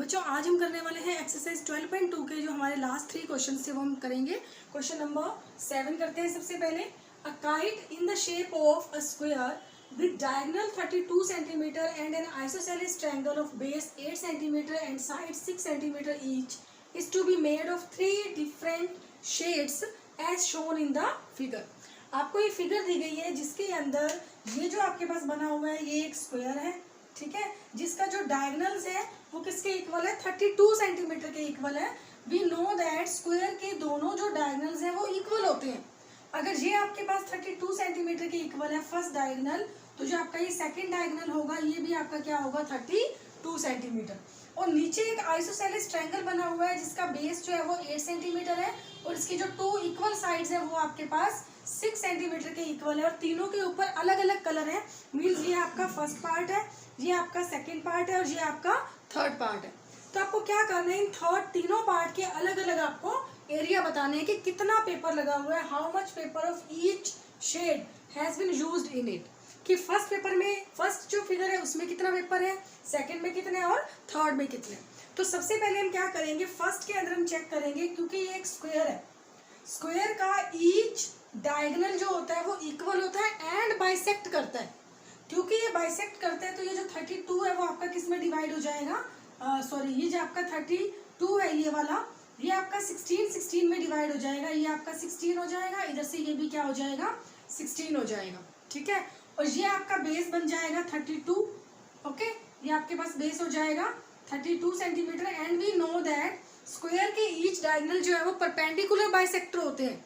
बच्चों आज हम करने वाले हैं एक्सरसाइज 12.2 के जो हमारे लास्ट 3 क्वेश्चन थे वो हम करेंगे। क्वेश्चन नंबर 7 करते हैं। सबसे पहले a kite in the shape of a square with diagonal 32 centimetre and an isosceles triangle of base 8 centimetre and side 6 centimetre each is to be made of 3 different shades as shown in the figure. आपको ये figure दी गई है जिसके अंदर ये जो आपके पास बना हुआ है ये एक स्क्वायर है, ठीक है, जिसका जो डायगोनल्स है वो किसके इक्वल है, 32 सेंटीमीटर के इक्वल है। वी नो दैट स्क्वायर के दोनों जो डायगोनल्स हैं वो इक्वल होते हैं। अगर ये आपके पास 32 सेंटीमीटर के इक्वल है फर्स्ट डायगोनल, तो जो आपका ये सेकंड डायगोनल होगा ये भी आपका क्या होगा, 32 सेंटीमीटर। और नीचे एक आइसोसेलेस ट्रायंगल बना हुआ है जिसका बेस जो है वो 8 सेंटीमीटर है और इसकी जो 2 इक्वल साइड्स है वो आपके पास 6 सेंटीमीटर के इक्वल है और तीनों के ऊपर अलग अलग कलर है। मीन्स ये आपका फर्स्ट पार्ट है, ये आपका सेकंड पार्ट है और ये आपका थर्ड पार्ट है। तो आपको क्या करना है, इन तीनों पार्ट के अलग अलग आपको एरिया बताने हैं कि कितना पेपर लगा हुआ है, how much paper of each shade has been used in it. कि फर्स्ट पेपर में फर्स्ट जो फिगर है उसमें कितना पेपर है, सेकंड में कितने और थर्ड में कितने। तो सबसे पहले हम क्या करेंगे, फर्स्ट के अंदर हम चेक करेंगे क्योंकि ये एक स्क्वायर है, स्क्वायर का ईच डायगोनल जो होता है वो इक्वल होता है एंड बाइसेक्ट करता है। क्योंकि ये बाइसेक्ट करता है तो ये जो 32 है वो आपका किस में डिवाइड हो जाएगा, ये जो आपका 32 है ये वाला, ये आपका 16 में डिवाइड हो जाएगा, ये आपका 16 हो जाएगा, इधर से ये भी क्या हो जाएगा, 16 हो जाएगा, ठीक है। और ये आपका बेस बन जाएगा 32, ओके, ये आपके पास बेस हो जाएगा 32 centimetre. And we know that square के ईच डायगोनल जो है वो परपेंडिकुलर बाइसेक्टर होते हैं,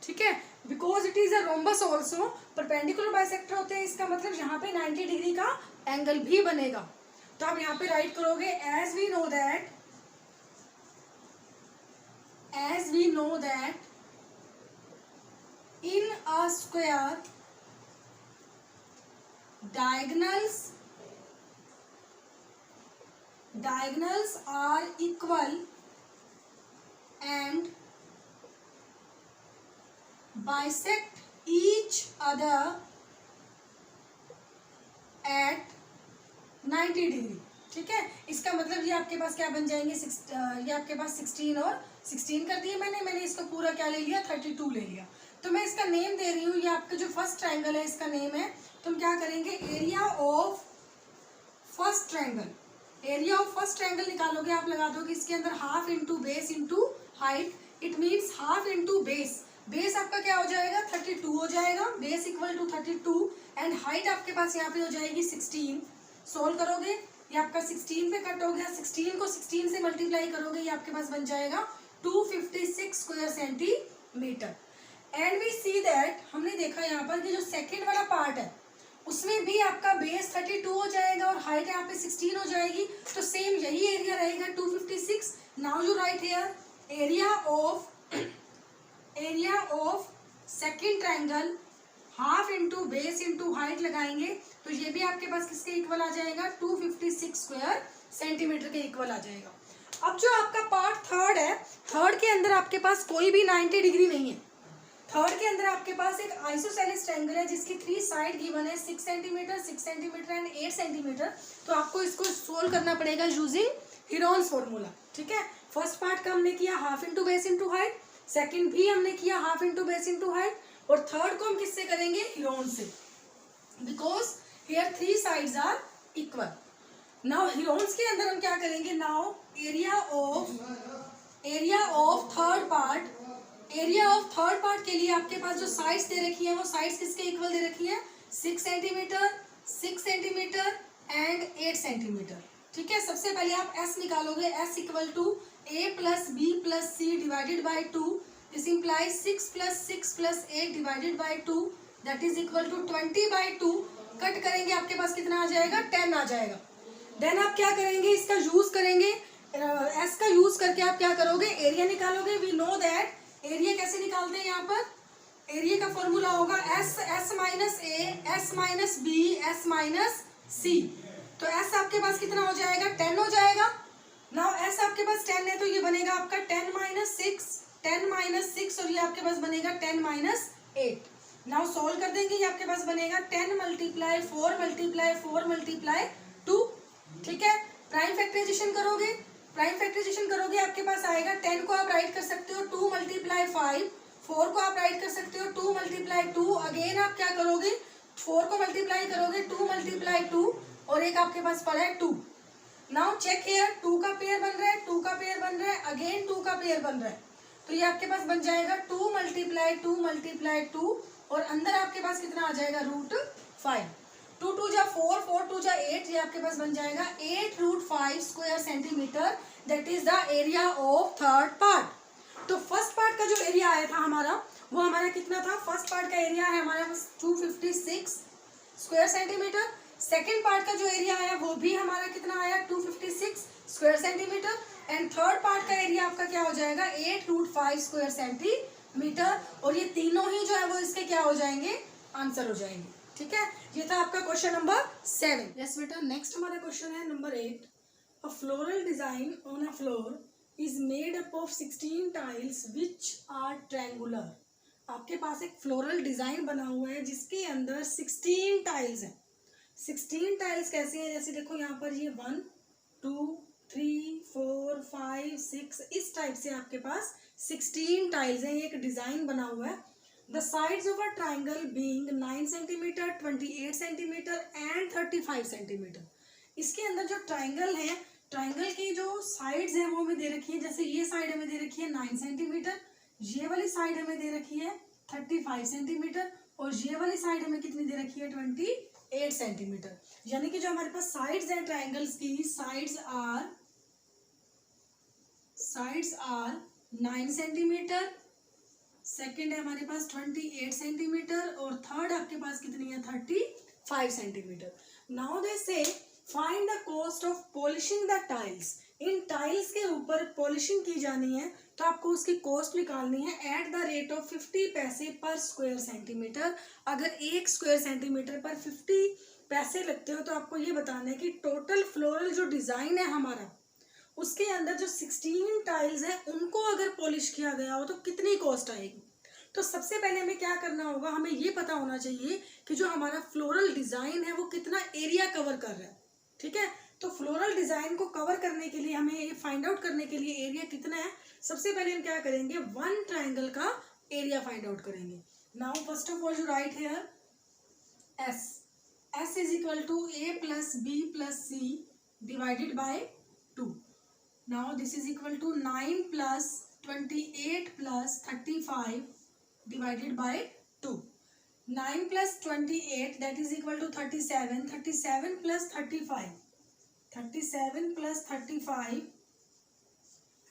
ठीक है, because it is a rhombus also. Perpendicular bisector होते हैं, इसका मतलब यहाँ पे 90 डिग्री का एंगल भी बनेगा। तो आप यहाँ पे राइट करोगे as we know that in a square diagonals are equal and bisect each other at 90 degree, ठीक है। इसका मतलब ये आपके पास क्या बन जाएंगे, ये आपके पास 16 और 16 कर दिए मैंने इसको पूरा क्या ले लिया, 32 ले लिया। तो मैं इसका नेम दे रही हूँ, ये आपका जो फर्स्ट ट्रायंगल है इसका नेम है, तो हम क्या करेंगे, area of first triangle. Area of first triangle निकालोगे आप, लगा दोगे इसके अंदर half into base into height, it means half into base. Base आपका क्या हो जाएगा, 32 हो जाएगा, base equal to 32 and height आपके पास यहाँ पे हो जाएगी 16। सोल्व करोगे ये आपका 16 पे कट हो गया, 16 को 16 से मल्टीप्लाई करोगे ये आपके पास बन जाएगा 256 square centimetre. And we see that, हमने देखा यहाँ पर कि जो सेकेंड वाला पार्ट है उसमें भी आपका बेस 32 हो जाएगा और हाइट यहाँ पे 16 हो जाएगी, तो सेम यही एरिया रहेगा 256। Now you write here area of second triangle, half into base into height लगाएंगे तो ये भी आपके पास किसके इक्वल आ जाएगा, 256 स्क्वायर सेंटीमीटर के इक्वल आ जाएगा। अब जो आपका पार्ट थर्ड है, थर्ड के अंदर आपके पास कोई भी 90 डिग्री नहीं है। थर्ड के अंदर आपके पास एक आइसोसेलेस ट्रायंगल है जिसकी 3 साइड गिवन है, 6 सेंटीमीटर एंड 8 सेंटीमीटर। तो आपको इसको सोल्व करना पड़ेगा यूजिंग हीरोन्स फॉर्मूला, ठीक है। फर्स्ट पार्ट का हमने किया half into base into height, second भी हमने किया half into base into height और थर्ड को हम किससे करेंगे, हीरोन से, because here 3 sides are equal. Now Heron's के अंदर हम क्या करेंगे, now area of third part के लिए आपके पास जो साइड्स दे रखी है वो साइड्स किसके इक्वल दे रखी है, 6 सेंटीमीटर एंड 8 सेंटीमीटर, ठीक है। सबसे पहले आप s निकालोगे, s equal to a plus b plus c divided by 2, this implies 6 plus 8 divided by 2 that is equal to 20/2। Cut करेंगे आपके पास कितना आ जाएगा, 10 आ जाएगा। देन आप क्या करेंगे, इसका यूज करेंगे, s का यूज करके आप क्या करोगे, एरिया निकालोगे। वी नो दैट एरिया कैसे निकालते हैं, यहाँ पर एरिया का फॉर्मूला होगा s minus a, s minus b, s minus c। तो s आपके पास कितना हो जाएगा, 10 हो जाएगा। नाउ s आपके पास 10 है तो ये बनेगा आपका 10 माइनस 6 और ये आपके पास बनेगा 10 माइनस 8। नाउ सोल्व कर देंगे, ये आपके पास बनेगा 10 × 4 × 2, ठीक है। प्राइम फैक्टराइजेशन करोगे प्राइम फैक्टराइजेशन करोगे आपके पास आएगा 10 को आप राइट कर सकते हो 2 मल्टीप्लाई 5, 4 को आप राइट कर सकते हो 2 मल्टीप्लाई 2, अगेन आप क्या करोगे 4 को मल्टीप्लाई करोगे 2 मल्टीप्लाई 2 और एक आपके पास पड़ा है 2। नाउ चेक हियर 2 का पेयर बन रहा है 2 का पेयर बन रहा है अगेन 2 का पेयर बन रहा है, तो ये आपके पास बन जाएगा 2 मल्टीप्लाई 2 मल्टीप्लाई 2 और अंदर आपके पास कितना आ जाएगा √5। 2 2 जा 4, 4 2 जा 8, ये आपके पास बन जाएगा 8√5 square centimetre, that is the area of third part. तो फर्स्ट पार्ट का जो एरिया आया था हमारा वो हमारा कितना था, फर्स्ट पार्ट का एरिया है हमारे पास 256 स्क्वायर सेंटीमीटर, सेकेंड पार्ट का जो एरिया आया वो भी हमारा कितना आया 256 square centimetre, and third part का एरिया आपका क्या हो जाएगा 8√5 स्क्वायर सेंटीमीटर, और ये तीनों ही जो है वो इसके क्या हो जाएंगे, आंसर हो जाएंगे। ठीक है, ये था आपका क्वेश्चन नंबर 7। यस बेटा, नेक्स्ट हमारा क्वेश्चन है number 8। A floral design on a floor is made up of 16 tiles which are triangular. आपके पास एक फ्लोरल डिजाइन बना हुआ है जिसके अंदर 16 टाइल्स हैं। 16 टाइल्स कैसे हैं, जैसे देखो यहाँ पर ये 1 2 3 4 5 6 इस टाइप से आपके पास 16 टाइल्स हैं। ये एक डिजाइन बना हुआ है। The sides of a triangle being 9 centimetre 28 centimetre and 35 centimetre. इसके अंदर जो ट्राइंगल है, ट्राइंगल की जो साइड्स हैं वो हमें दे रखी है, जैसे ये साइड हमें दे रखी है 9 सेंटीमीटर, ये वाली साइड हमें दे रखी है 35 सेंटीमीटर और ये वाली साइड हमें कितनी दे रखी है 28 सेंटीमीटर। यानी कि जो हमारे पास साइड्स हैं ट्राइंगल्स की, साइड्स आर 9 सेंटीमीटर, सेकेंड है हमारे पास 28 सेंटीमीटर और थर्ड आपके पास कितनी है 35 सेंटीमीटर। नाउ दे से find the cost of polishing the tiles. In tiles के ऊपर पॉलिशिंग की जानी है तो आपको उसकी कॉस्ट निकालनी है एट द रेट ऑफ 50 पैसे पर स्क्वायर सेंटीमीटर। अगर 1 स्क्वायर सेंटीमीटर पर 50 पैसे लगते हो तो आपको ये बताना है कि टोटल फ्लोरल जो डिजाइन है हमारा उसके अंदर जो 16 टाइल्स हैं उनको अगर पॉलिश किया गया हो तो कितनी कॉस्ट आएगी। तो सबसे पहले हमें क्या करना होगा, हमें ये पता होना चाहिए कि जो हमारा फ्लोरल डिजाइन है वो कितना एरिया कवर कर रहा है। ठीक है, तो फ्लोरल डिजाइन को कवर करने के लिए हमें ये फाइंड आउट करने के लिए एरिया कितना है, सबसे पहले हम क्या करेंगे 1 ट्राइंगल का एरिया फाइंड आउट करेंगे। Now first of all you write here S is equal to a plus B plus C divided by 2। Now this is equal to 9 plus 28 plus 35 divided by 2. 9 plus 28 that is equal to 37. 37 plus 35. 37 plus 35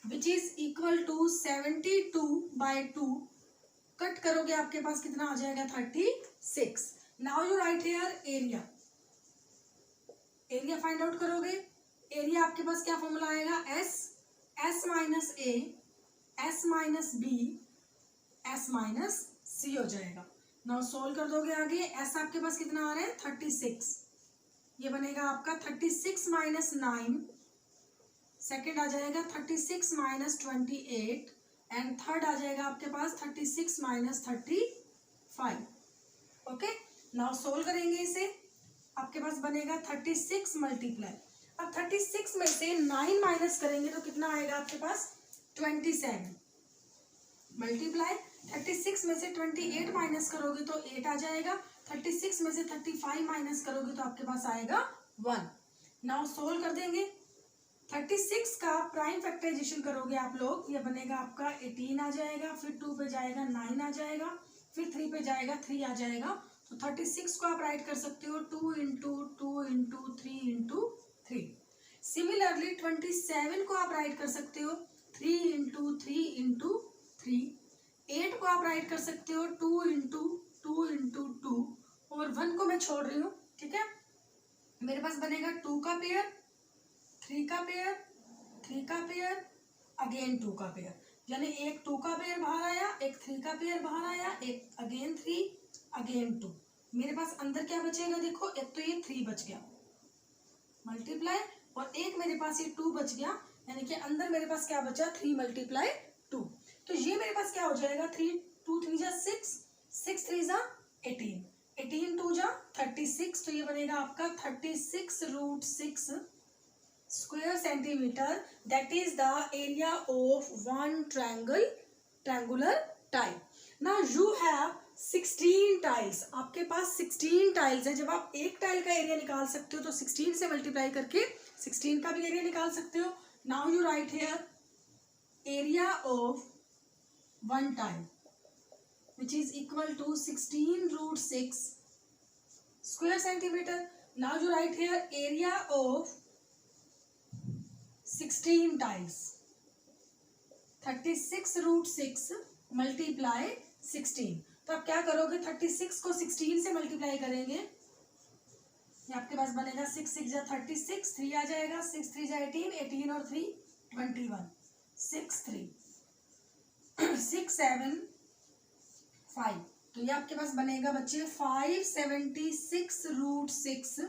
which is equal to 72 by 2. Cut करोगे आपके पास कितना आ जाएगा 36. Now you write here area. Area find out करोगे, area आपके पास क्या formula आएगा S minus A S minus B S minus C हो जाएगा। नाउ सोल्व कर दोगे आगे, एस आपके पास कितना आ रहा है 36, ये बनेगा आपका 36 माइनस 9, सेकेंड आ जाएगा 36 माइनस 28 एंड थर्ड आ जाएगा आपके पास 36 माइनस 35। ओके, नाउ सोल्व करेंगे इसे, आपके पास बनेगा 36 मल्टीप्लाई, अब 36 में से 9 माइनस करेंगे तो कितना आएगा आपके पास 27 मल्टीप्लाई 36 में से 28 माइनस करोगे तो 8 आ जाएगा, 36 में से 35 माइनस करोगे तो आपके पास आएगा 1। नाउ सोल्व कर देंगे, 36 का प्राइम फैक्टराइजेशन करोगे आप लोग, ये बनेगा आपका 18 आ जाएगा, फिर 2 पे जाएगा 9 आ जाएगा, फिर 3 पे जाएगा 3 आ जाएगा। तो 36 को आप राइट कर सकते हो 2 इंटू 2 इंटू 3 इंटू 3। सिमिलरली 27 को आप राइट कर सकते हो 3 इंटू 3 इंटू 3। 8 को आप राइट कर सकते हो 2 इंटू 2 इंटू 2 और 1 को मैं छोड़ रही हूँ। ठीक है, मेरे पास बनेगा 2 का पेयर 3 का पेयर 3 का पेयर अगेन 2 का पेयर, यानी एक 2 का पेयर बाहर आया, एक 3 का पेयर बाहर आया, एक अगेन 3 अगेन 2। मेरे पास अंदर क्या बचेगा, देखो एक तो ये 3 बच गया मल्टीप्लाई और एक मेरे पास ये 2 बच गया, यानी कि अंदर मेरे पास क्या बचा 3 मल्टीप्लाई 2। तो ये मेरे पास क्या हो जाएगा 3 2 3 जा 6 6 3 जा 18 18 2 जा 36, तो ये बनेगा आपका 36 √6 square centimeter, that is the area of one triangular tile. Now you have 16 tiles. आपके पास 16 टाइल्स है. जब आप एक टाइल का एरिया निकाल सकते हो तो 16 से मल्टीप्लाई करके 16 का भी एरिया निकाल सकते हो. Now you write here area of one tile which is equal to 16 root 6 square centimeter. Now you write here area of 16 tiles, 36 root 6 multiply 16. तो आप क्या करोगे, 36 को 16 से मल्टीप्लाई करेंगे, ये आपके पास बनेगा 6 6 जा 36, 3 आ जाएगा, 6 3 जा 18, 18 और 3 21, 6 3 6 7 5. तो ये आपके पास बनेगा बच्चे 576 रूट 6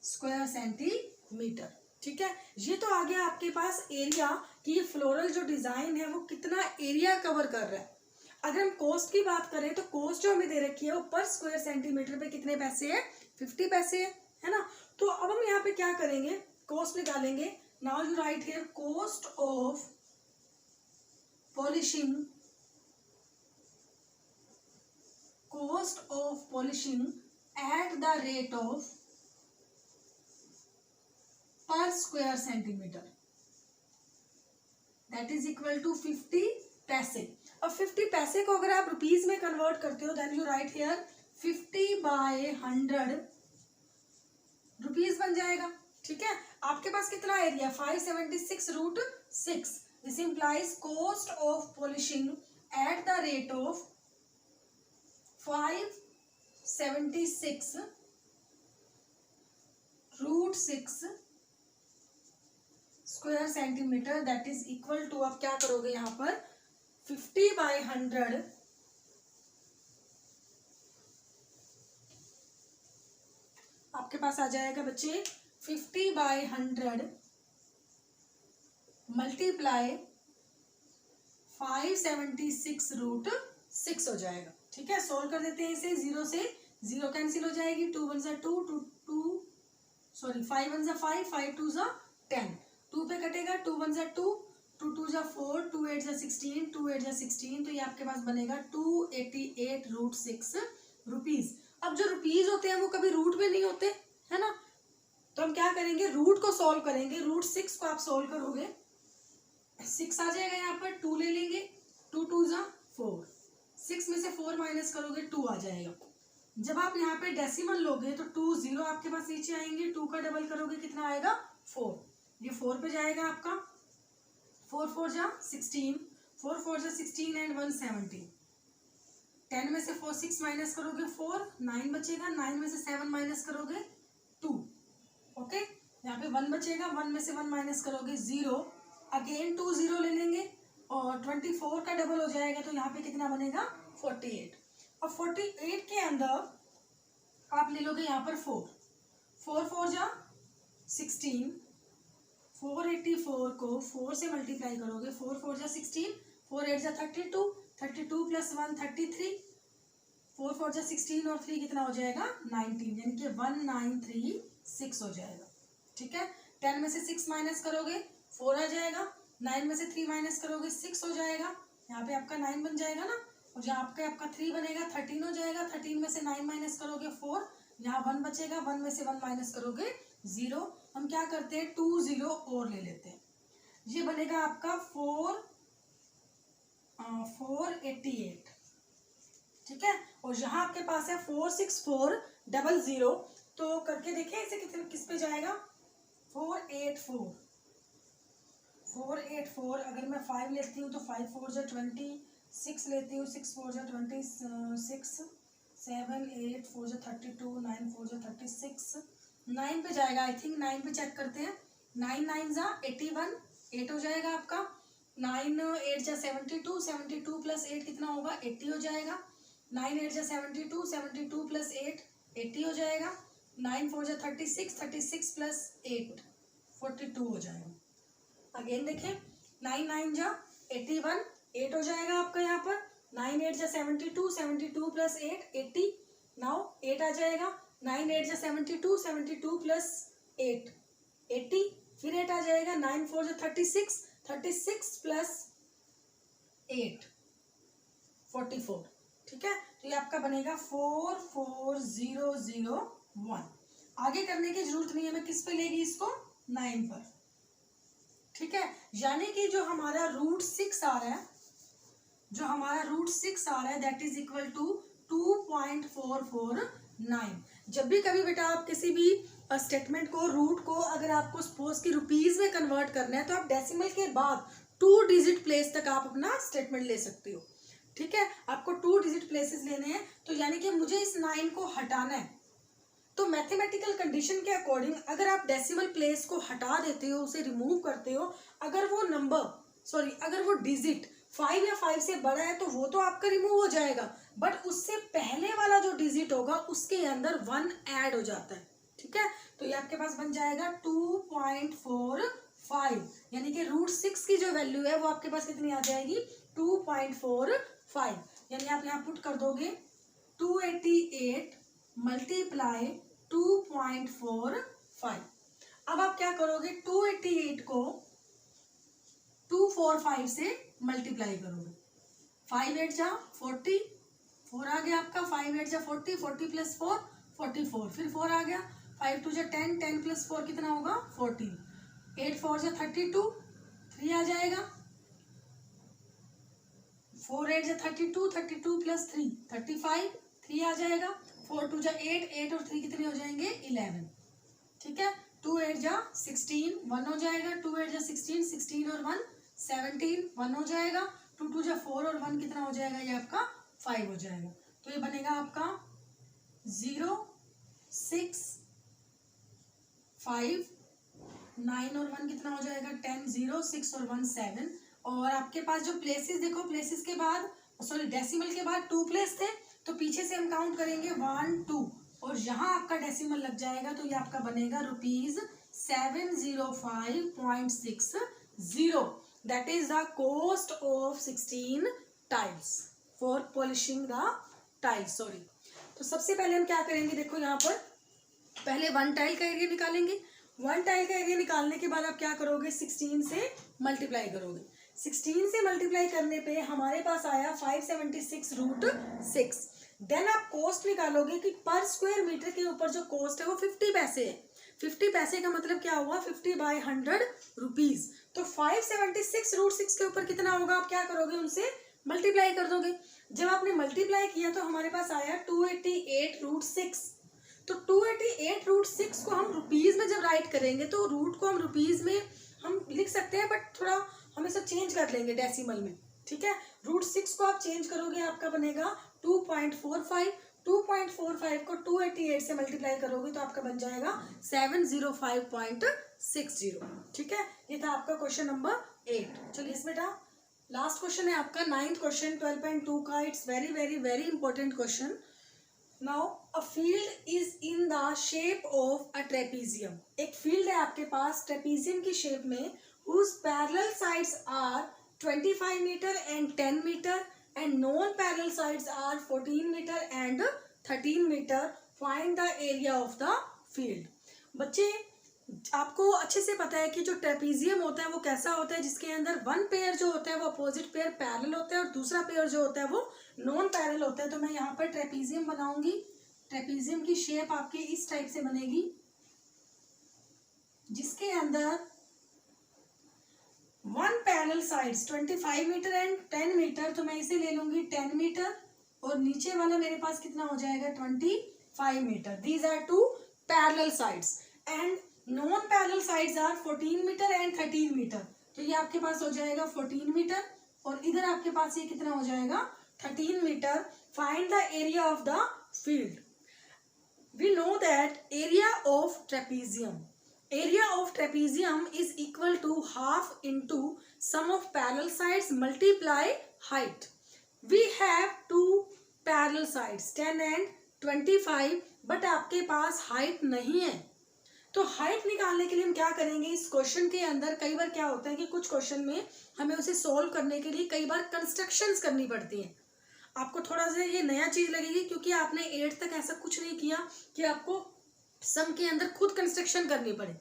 स्क्वायर सेंटीमीटर. ठीक है, ये तो आ गया आपके पास एरिया कि ये फ्लोरल जो डिजाइन है वो कितना एरिया कवर कर रहा है. अगर हम कॉस्ट की बात करें तो कॉस्ट जो हमें दे रखी है वो पर स्क्वायर सेंटीमीटर पे कितने पैसे है, 50 पैसे है ना. तो अब हम यहाँ पे क्या करेंगे, कॉस्ट निकालेंगे. Now you write here cost of polishing, cost of polishing at the rate of per square centimeter, that is equal to 50 पैसे. अब 50 पैसे को अगर आप रुपीज में कन्वर्ट करते हो then you write here 50 by 100 rupees बन जाएगा. ठीक है, आपके पास कितना area, 576 root 6. This implies cost of polishing at the rate of 576 root 6 square centimetre, that is equal to, आप क्या करोगे यहाँ पर 50 बाय 100 आपके पास आ जाएगा बच्चे 50 बाय 100 मल्टीप्लाई 576 रूट 6 हो जाएगा. ठीक है, सोल्व कर देते हैं इसे. 0 से 0 कैंसिल हो जाएगी, 2 1 2 2 2 सॉरी 5 1 5 5 2 10, 2 पे कटेगा, 2 1 2 2 2 4 2 8 16 2 8 16. तो ये आपके पास बनेगा 288 रूट 6 रुपीज. अब जो रुपीज होते हैं वो कभी रूट में नहीं होते है ना, तो हम क्या करेंगे, रूट को सॉल्व करेंगे. रूट 6 को आप सॉल्व करोगे 6 आ जाएगा, यहाँ पर 2 ले लेंगे, 2 2 4, 6 में से 4 माइनस करोगे 2 आ जाएगा. जब आप यहाँ पे डेसिमल लोगे तो 2 0 आपके पास नीचे आएंगे, 2 का डबल करोगे कितना आएगा 4, ये 4 पे जाएगा आपका, 4 4 जा 16, 4 4 जा 16 एंड 1 17. 10 में से 4 6 माइनस करोगे 4, 9 बचेगा, 9 में से 7 माइनस करोगे 2. ओके, यहाँ पे 1 बचेगा, 1 में से 1 माइनस करोगे 0, अगेन 2 0 ले लेंगे और 24 का डबल हो जाएगा, तो यहाँ पे कितना बनेगा 48. और 48 के अंदर आप ले लोगे यहाँ पर 4, 4 4 जा 16, 484 को 4 से मल्टीप्लाई करोगे, 4 4 जा 16, 4 8 जा 32, 32 प्लस 1 33, 4 4 जा 16 और 3 कितना हो जाएगा 19, यानी कि 1936 हो जाएगा. ठीक है, 10 में से 6 माइनस करोगे 4 आ जाएगा, 9 में से 3 माइनस करोगे 6 हो जाएगा, यहाँ पे आपका 9 बन जाएगा ना, और यहाँ पे आपका 3 बनेगा 13 हो जाएगा, 13 में से 9 माइनस करोगे 4, यहाँ 1 बचेगा, 1 में से 1 माइनस करोगे 0. हम क्या करते हैं 2 0 और ले लेते हैं, ये बनेगा आपका 488. ठीक है, और यहाँ आपके पास है 46400, तो करके देखें इसे किस पे जाएगा 484. 484 अगर मैं 5 लेती हूँ तो 5 4 जा 20, 6 लेती हूँ 6 4 जा 26, 7 8 4 जा 32, 9 4 जा 36, 9 पे जाएगा. आई थिंक 9 पे चेक करते हैं, 9 9 जा 81, 8 हो जाएगा आपका, 9 8 जा 72, 72 प्लस 8 कितना होगा 80 हो जाएगा, 9 8 जा 72, 72 प्लस 8 80 हो जाएगा, 9 4 जा 36, 36 प्लस 8 42 हो जाएगा. अगेन देखें 9 9 जा 81, 8 हो जाएगा आपका यहाँ पर, 9 8 जा 72, 72 प्लस 8 80, नाउ 8 आ जाएगा, 9 8 जा 72, 72 प्लस 8 80, फिर 8 आ जाएगा, 9 4 जो 36, 36 प्लस 8 44, ठीक है। तो ये आपका बनेगा 44001। आगे करने की जरूरत नहीं है, मैं किस पे लेगी इसको, 9 पर, ठीक है। यानी कि जो हमारा रूट 6 आ रहा है, जो हमारा रूट 6 आ रहा है दैट इज इक्वल टू 2.449। जब भी कभी बेटा आप किसी भी स्टेटमेंट को, रूट को अगर आपको सपोज की रुपीज में कन्वर्ट करना है तो आप डेसिमल के बाद 2 डिजिट प्लेस तक आप अपना स्टेटमेंट ले सकते हो, ठीक है। आपको 2 डिजिट प्लेसेस लेने हैं, तो यानी कि मुझे इस 9 को हटाना है, तो मैथमेटिकल कंडीशन के अकॉर्डिंग अगर आप डेसिमल प्लेस को हटा देते हो, उसे रिमूव करते हो, अगर वो नंबर अगर वो डिजिट 5 या 5 से बड़ा है तो वो तो आपका रिमूव हो जाएगा, बट उससे पहले वाला जो डिजिट होगा उसके अंदर 1 ऐड हो जाता है, ठीक है। तो ये आपके पास बन जाएगा 2.45, यानी कि रूट 6 की जो वैल्यू है वो आपके पास कितनी आ जाएगी, 2.45, यानी आप यहाँ पुट कर दोगे 288 मल्टीप्लाई 2.45। अब आप क्या करोगे, 288 को 245 से मल्टीप्लाई करोगे, 5 8 जा 40, 4 आ गया आपका, 5 8 जा 40, 40 प्लस 4 44, फिर 4 आ गया, 5 2 जा 10, 10 प्लस 4 कितना होगा 14, 8 4 जा 32, 3 आ जाएगा, 4 8 जा 32, 32 प्लस 3 35, 3 आ जाएगा, 4 2 जा 8, 8 और 3 कितने हो जाएंगे 11, ठीक है। 2 8 जा 16, 1 हो जाएगा, 2 8 जा 16, 16 और 1 17, 1 हो जाएगा, 2 2 जा 4 और 1 कितना हो जाएगा, ये आपका 5 हो जाएगा। तो ये बनेगा आपका 0 6 5 9 और 1 कितना हो जाएगा 10, 0 6 और 1 7। और आपके पास जो प्लेसेस देखो, प्लेसेस के बाद डेसिमल के बाद 2 प्लेस थे, तो पीछे से हम काउंट करेंगे 1 2 और यहाँ आपका डेसिमल लग जाएगा, तो ये आपका बनेगा ₹705.60। That is the cost of 16 tiles for polishing the tiles, तो सबसे पहले हम क्या करेंगे, देखो यहाँ पर पहले 1 टाइल का एरिया निकालेंगे। 1 टाइल का एरिया निकालने के बाद आप क्या करोगे, 16 से मल्टीप्लाई करोगे। 16 से मल्टीप्लाई करने पे हमारे पास आया 576√6। देन आप कॉस्ट निकालोगे कि पर स्क्वायर मीटर के ऊपर जो कॉस्ट है वो 50 पैसे है। 50 पैसे का मतलब क्या हुआ, 50/100 रुपीज। तो 576√6 के ऊपर कितना होगा, आप क्या करोगे, उनसे मल्टीप्लाई कर दोगे। जब आपने मल्टीप्लाई किया तो हमारे पास आया 288√6। तो 288√6 को हम रुपीज में जब राइट करेंगे तो रूट को हम रुपीज में हम लिख सकते हैं, बट थोड़ा हम इसे चेंज कर लेंगे डेसिमल में, ठीक है। √6 को आप चेंज करोगे, आपका बनेगा 2.45। 2.45 को 288 से मल्टीप्लाई करोगे तो आपका बन जाएगा 705.60, ठीक है। ये था आपका क्वेश्चन नंबर 8। चलिए इस बेटा लास्ट क्वेश्चन है आपका 9th क्वेश्चन 12.2 का। It's very very very important question. Now a field is in the shape of a trapezium. एक फील्ड है आपके पास ट्रेपीजियम की शेप में, whose parallel sides are 25 meter and 10 meter and non-parallel sides are 14 meter and 13 meter. Find the area of the field. बच्चे आपको अच्छे से पता है कि जो ट्रेपीजियम होता है वो कैसा होता है, जिसके अंदर वन पेयर जो होता है वो अपोजिट पेयर पैरेलल होता है और दूसरा पेयर जो होता है वो नॉन पैरेलल होता है। तो मैं यहाँ पर ट्रेपीजियम बनाऊंगी। ट्रेपीजियम की शेप आपकी इस टाइप से बनेगी, जिसके अंदर one parallel sides 25 metre and 10 metre, तो मैं इसे ले लूंगी 10 मीटर और नीचे वाला मेरे पास कितना हो जाएगा 25 metre. These are two parallel sides and non parallel sides are 14 metre and 13 metre. तो ये आपके पास हो जाएगा 14 मीटर और इधर आपके पास ये कितना हो जाएगा 13 metre. Find the area of the field. We know that area of trapezium, area of trapezium is equal to half into sum of parallel sides multiply height. We have two parallel sides 10 and 25, but आपके पास height नहीं है। तो height निकालने के लिए हम क्या करेंगे, इस क्वेश्चन के अंदर कई बार क्या होता है कि कुछ क्वेश्चन में हमें उसे सोल्व करने के लिए कई बार कंस्ट्रक्शंस करनी पड़ती हैं। आपको थोड़ा सा ये नया चीज लगेगी क्योंकि आपने 8 तक ऐसा कुछ नहीं किया कि आपको सम के अंदर खुद कंस्ट्रक्शन करनी पड़े।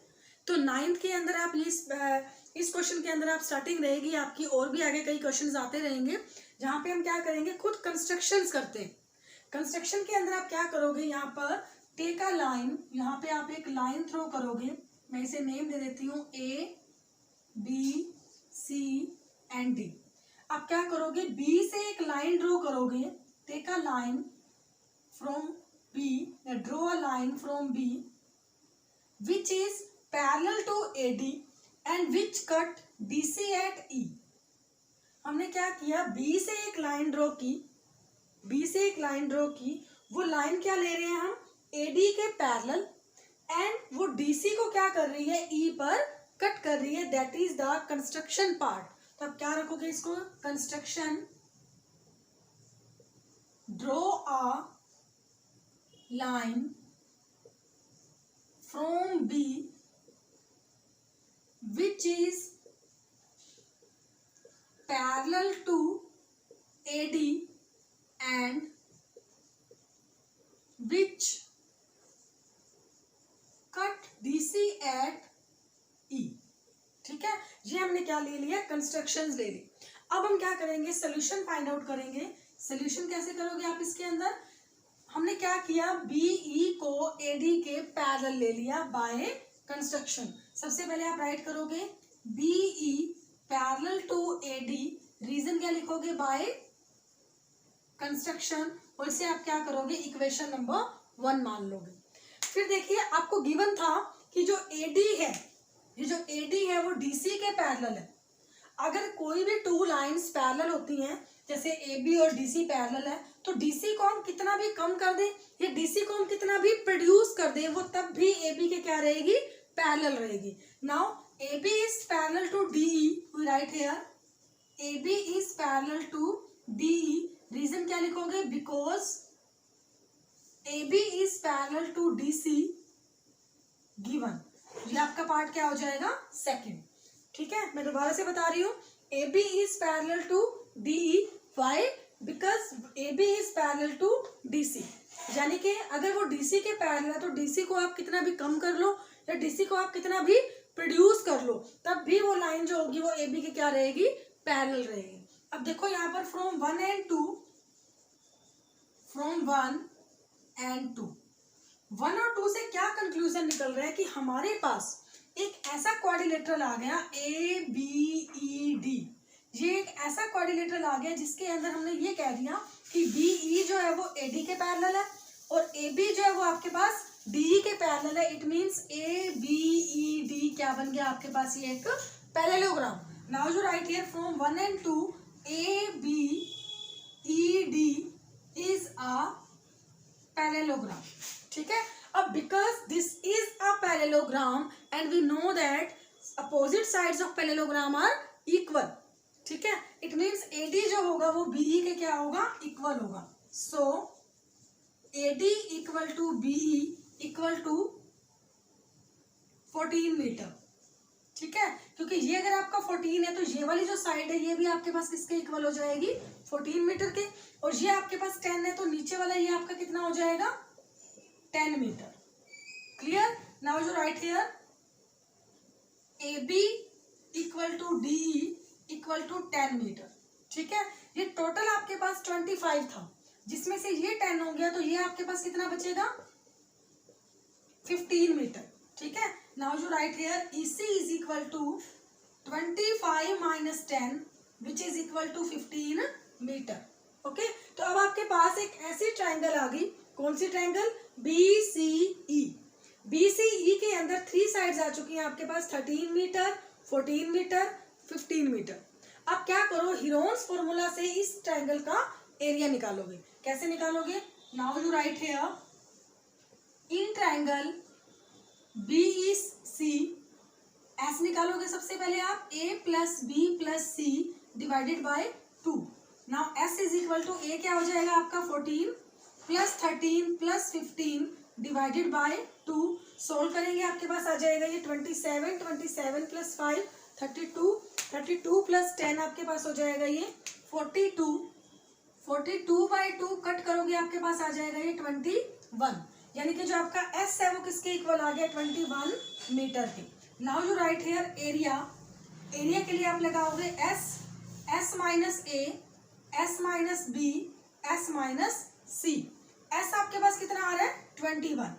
तो 9th के अंदर आप इस क्वेश्चन के अंदर आप स्टार्टिंग रहेगी आपकी, और भी आगे कई क्वेश्चंस आते रहेंगे जहाँ पे हम क्या करेंगे, खुद कंस्ट्रक्शंस करते हैं। कंस्ट्रक्शन के अंदर आप क्या करोगे, यहाँ पर टेक अ लाइन, यहाँ पे आप एक लाइन थ्रो करोगे। मैं इसे नेम दे देती हूँ ABCD। आप क्या करोगे, बी से एक लाइन ड्रॉ करोगे। Take a line from B, draw a line from B which is parallel to AD and which cut DC at E। हमने क्या किया, बी से एक लाइन ड्रॉ की, बी से एक लाइन ड्रॉ की, वो लाइन क्या ले रहे हैं हम, AD के पैरेलल, एंड वो DC को क्या कर रही है, E पर कट कर रही है। That is the construction part. तो आप क्या रखोगे इसको, construction, draw a line from B which is parallel to AD and which cut DC at E। ठीक है, ये हमने क्या ले लिया, कंस्ट्रक्शंस ले ली। अब हम क्या करेंगे, सोल्यूशन फाइंड आउट करेंगे। सोल्यूशन कैसे करोगे आप इसके अंदर, हमने क्या किया, BE को AD के पैरेलल ले लिया बाय कंस्ट्रक्शन। सबसे पहले आप राइट करोगे BE parallel to AD, reason क्या लिखोगे, बाय कंस्ट्रक्शन, और इसे आप क्या करोगे, इक्वेशन नंबर 1 मान लोगे। फिर देखिए आपको गिवन था कि जो AD है, ये जो AD है वो DC के पैरेलल है। अगर कोई भी टू लाइंस पैरेलल होती हैं, जैसे AB और DC पैरेलल है, तो DC को हम कितना भी कम कर दें या DC को हम कितना भी प्रोड्यूस कर दें, वो तब भी AB के क्या रहेगी, पैरेलल रहेगी। Now AB is parallel to DE, we write here AB is parallel to DE। Reason क्या लिखोगे, because AB is parallel to DC given. ये आपका पार्ट क्या हो जाएगा, सेकंड। ठीक है, मैं दोबारा से बता रही हूँ, AB is parallel to DE, why, because AB is parallel to DC। यानी कि अगर वो DC के पैरेलल है तो DC को आप कितना भी कम कर लो या DC को आप कितना भी प्रोड्यूस कर लो, तब भी वो लाइन जो होगी वो AB के क्या रहेगी, पैरेलल रहेगी। अब देखो यहाँ पर फ्रॉम 1 and 2, फ्रॉम 1 and 2, 1 और 2 से क्या कंक्लूजन निकल रहा है कि हमारे पास एक ऐसा क्वाड्रिलेटरल आ गया ABED। ये एक ऐसा क्वाड्रिलेटरल आ गया जिसके अंदर हमने ये कह दिया कि BE जो है वो AD के पैरेलल है और AB जो है वो आपके पास DE के पैरेलल है। इट मींस ABED क्या बन गया आपके पास, ये एक पैरेललोग्राम। नाउ जो write here from 1 and 2 ABED is a parallelogram. ठीक है, अब because this is a parallelogram and we know that opposite sides of parallelogram are equal. ठीक है, इट मींस AD जो होगा वो BE के क्या होगा, इक्वल होगा। So AD equal to BE equal to 14 metre. ठीक है, क्योंकि ये अगर आपका 14 है तो ये वाली जो साइड है ये भी आपके पास किसके इक्वल हो जाएगी, 14 मीटर के, और ये आपके पास 10 है तो नीचे वाला ये आपका कितना हो जाएगा, 10 मीटर। क्लियर। नाउ जो write here AB equal to DE equal to 10 metre. ठीक है, ये टोटल आपके पास 25 था, जिसमें से ये 10 हो गया तो ये आपके पास कितना बचेगा, 15 मीटर। ठीक है, नाउ जो write here EC is equal to 25 minus 10 which is equal to 15 metre. Okay, तो अब आपके पास एक ऐसी ट्राइंगल आ गई, कौन सी ट्राइंगल, BCE। BCE के अंदर 3 साइड्स आ चुकी हैं आपके पास, 13 मीटर, 14 मीटर, 15 मीटर। अब क्या करो, हीरोन्स फॉर्मूला से इस ट्राइंगल का एरिया निकालोगे। कैसे निकालोगे, now you write here in triangle BEC ऐसे निकालोगे। सबसे पहले आप A plus B plus C divided by 2। Now S is equal to A क्या हो जाएगा आपका 14 plus 13 plus 15 divided by 2। Solve करेंगे आपके पास आ जाएगा ये 27, 27 प्लस 5 32, 32 प्लस 10 आपके पास हो जाएगा ये 42, 42 बाय 2 कट करोगे आपके पास आ जाएगा ये 21। यानी कि जो आपका S है वो किसके इक्वल आ गया, 21 मीटर के। Now you write here area, area के लिए आप लगाओगे S, S minus A, S minus B, S minus C. S आपके पास कितना आ रहा है 21,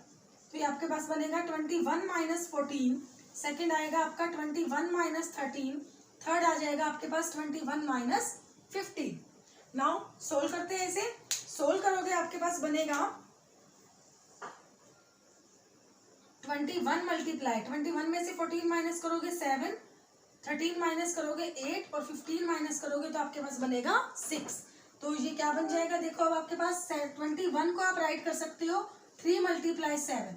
तो ये आपके पास बनेगा 21 माइनस 14, सेकेंड आएगा आपका 21 माइनस 13, थर्ड आ जाएगा आपके पास 21 माइनस 15। नाउ सोल्व करते हैं, इसे सोल्व करोगे आपके पास बनेगा 21 मल्टीप्लाई 21 में से 14 माइनस करोगे 7, 13 माइनस करोगे 8 और 15 माइनस करोगे तो आपके पास बनेगा 6। तो ये क्या बन जाएगा, देखो अब आपके पास 21 को आप राइट कर सकते हो 3 मल्टीप्लाई 7,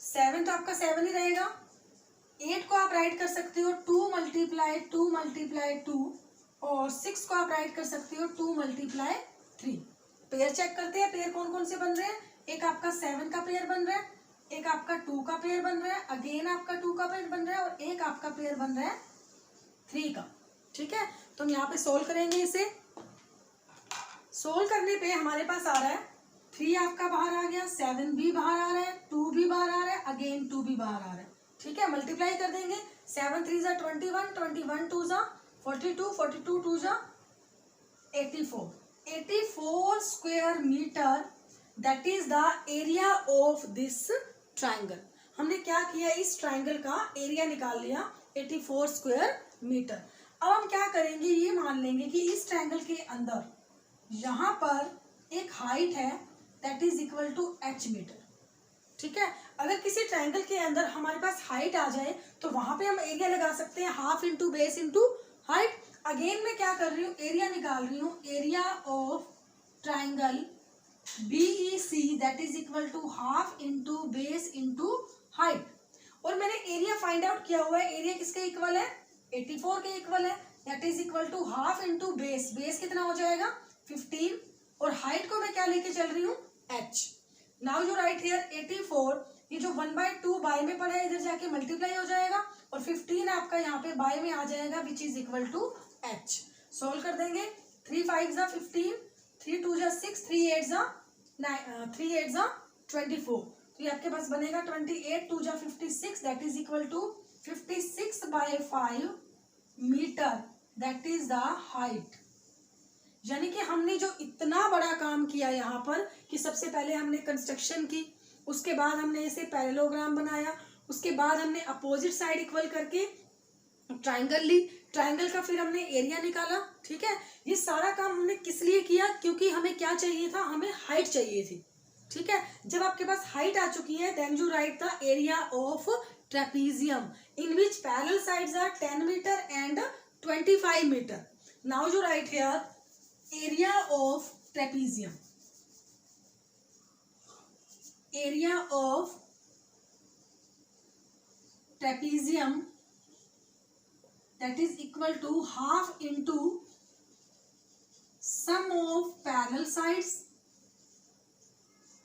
7 तो आपका 7 ही रहेगा। 8 को आप राइट कर सकते हो 2 मल्टीप्लाई 2 मल्टीप्लाई 2 और 6 को आप राइट कर सकते हो 2 मल्टीप्लाई 3। पेयर चेक करते हैं, पेयर कौन कौन से बन रहे हैं। एक आपका 7 का पेयर बन रहा है, एक आपका 2 का पेयर बन रहा है, अगेन आपका 2 का पेयर बन रहा है और एक आपका पेयर बन रहा है 3 का। ठीक है, तो हम यहाँ पे सोल्व करेंगे इसे। सोल्व करने पे हमारे पास आ रहा है 3 आपका बाहर आ गया, 7 भी बाहर आ रहा है, 2 भी बाहर आ रहा है, अगेन 2 भी बाहर आ रहा है। ठीक है, मल्टीप्लाई कर देंगे, 7 3 जा 21, 21 2 जा 42, 42 2 जा 84, 84 square metre, that is the area of this triangle. हमने क्या किया, इस ट्राइंगल का एरिया निकाल लिया 84 स्क्वायर मीटर। अब हम क्या करेंगे, ये मान लेंगे कि इस ट्राइंगल के अंदर यहाँ पर एक हाइट है that is equal to h metre. ठीक है, अगर किसी ट्राइंगल के अंदर हमारे पास हाइट आ जाए तो वहां पे हम एरिया लगा सकते हैं, half into base into height. Again मैं क्या कर रही हूँ, एरिया निकाल रही हूँ, area of triangle BEC that is equal to half into base into height. और मैंने एरिया फाइंड आउट किया हुआ है, एरिया किसके इक्वल है 84 के इक्वल है, that is equal to half into base, base कितना हो जाएगा 15 और हाइट को मैं क्या लेके चल रही हूँ h। Now you write here 84, ये जो 1/2 बाय में पड़ा है इधर जाके मल्टीप्लाई हो जाएगा और 15 आपका यहाँ पे बाय में आ जाएगा which is equal to h। Solve कर देंगे, 3 5 जा 15, 3 2 जा 6, 3 8 जा 24, तो ये आपके पास बनेगा 28 2 जा 56 that is equal to 56/5 metre, that is the height. यानी कि हमने जो इतना बड़ा काम किया यहाँ पर कि सबसे पहले हमने कंस्ट्रक्शन की, उसके बाद हमने इसे पैरेललोग्राम बनाया, उसके बाद हमने अपोजिट साइड इक्वल करके ट्राइंगल ली, ट्राइंगल का फिर हमने एरिया निकाला। ठीक है, ये सारा काम हमने किस लिए किया, क्योंकि हमें क्या चाहिए था, हमें हाइट चाहिए थी। ठीक है, जब आपके पास हाइट आ चुकी है then you write the area of trapezium in which parallel sides are 10 metre and 25 metre. Now you write here area of trapezium, area of trapezium that is equal to half into sum of parallel sides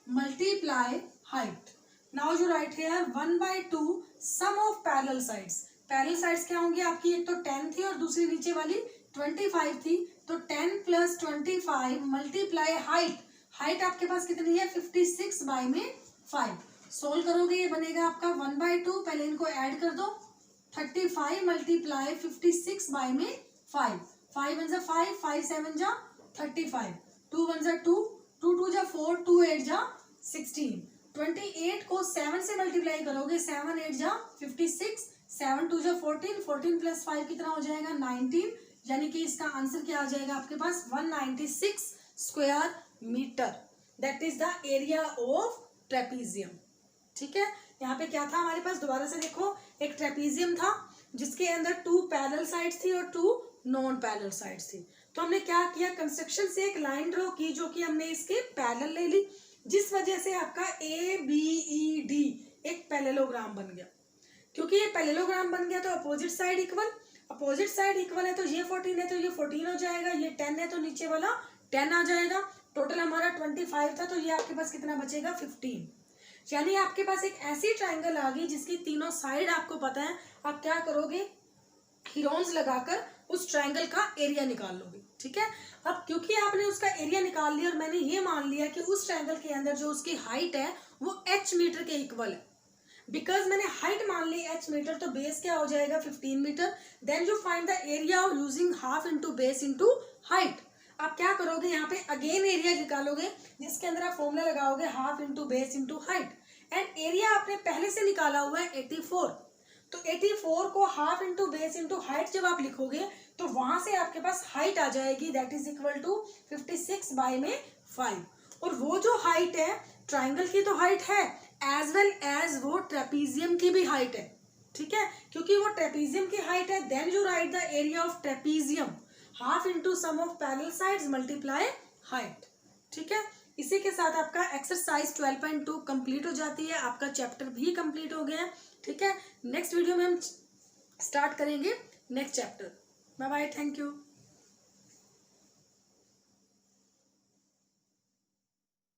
multiply height. Now you write here 1/2 sum of parallel sides. parallel sides क्या होंगी आपकी, एक तो 10 थी और दूसरी नीचे वाली 25 थी, तो 10 + 25 मल्टीप्लाई हाइट, हाइट आपके पास कितनी है 56 बाय में 5। सोल्व करोगे ये बनेगा आपका 1/2, पहले इनको ऐड कर दो, 35 मल्टीप्लाई 56 बाय में 5, 5 1 जा 5, 5 7 जा 35, 2 1 जा 2, 2 2 जा 4, 2 8 जा 16, 28 को 7 से मल्टीप्लाई करोगे, 7 8 जा 56, 7 2 जा 14, 14 + 5 कितना हो जाएगा 19, यानी कि इसका आंसर क्या आ जाएगा आपके पास 196 square metre, that is the area of trapezium. ठीक है, यहाँ पे क्या था हमारे पास, दोबारा से देखो, एक ट्रेपीजियम था जिसके अंदर 2 पैरेलल साइड्स थी और 2 नॉन पैरेलल साइड्स थी। तो हमने क्या किया, कंस्ट्रक्शन से एक लाइन ड्रॉ की जो कि हमने इसके पैरेलल ले ली, जिस वजह से आपका ABED एक पैरेललोग्राम बन गया। क्योंकि ये पैरेललोग्राम बन गया तो opposite side equal, opposite side equal है तो ये 14 है तो ये 14 हो जाएगा, ये 10 है तो नीचे वाला 10 आ जाएगा। टोटल हमारा 25 था तो ये आपके पास कितना बचेगा 15। यानी आपके पास एक ऐसी ट्राइंगल आ गई जिसकी तीनों साइड आपको पता है, आप क्या करोगे, हीरोन्स लगाकर उस ट्राइंगल का एरिया निकाल लोगे। ठीक है, अब क्योंकि आपने उसका एरिया निकाल लिया और मैंने ये मान लिया कि उस ट्राइंगल के अंदर जो उसकी हाइट है वो h मीटर के इक्वल है। बिकॉज मैंने हाइट मान ली h मीटर, तो बेस क्या हो जाएगा 15 metre. Then you find the area of using half into base into height. आप क्या करोगे यहाँ पे अगेन एरिया निकालोगे, जिसके अंदर आप फॉर्मूला लगाओगे half into base into height, and area आपने पहले से निकाला हुआ है 84। तो 84 को half into base into height जब आप लिखोगे तो वहां से आपके पास हाइट आ जाएगी, that is equal to 56 by में 5। और वो जो हाइट है ट्राइंगल की तो हाइट है, एज वेल एज वो ट्रेपीजियम की भी हाइट है, ठीक है, क्योंकि वो ट्रेपीजियम की हाइट है। Then you write the area of trapezium, half into sum of parallel sides multiply height, ठीक है। इसी के साथ आपका एक्सरसाइज 12.2 कंप्लीट हो जाती है, आपका चैप्टर भी कंप्लीट हो गया है, ठीक है। नेक्स्ट वीडियो में हम स्टार्ट करेंगे next chapter. Bye bye, thank you.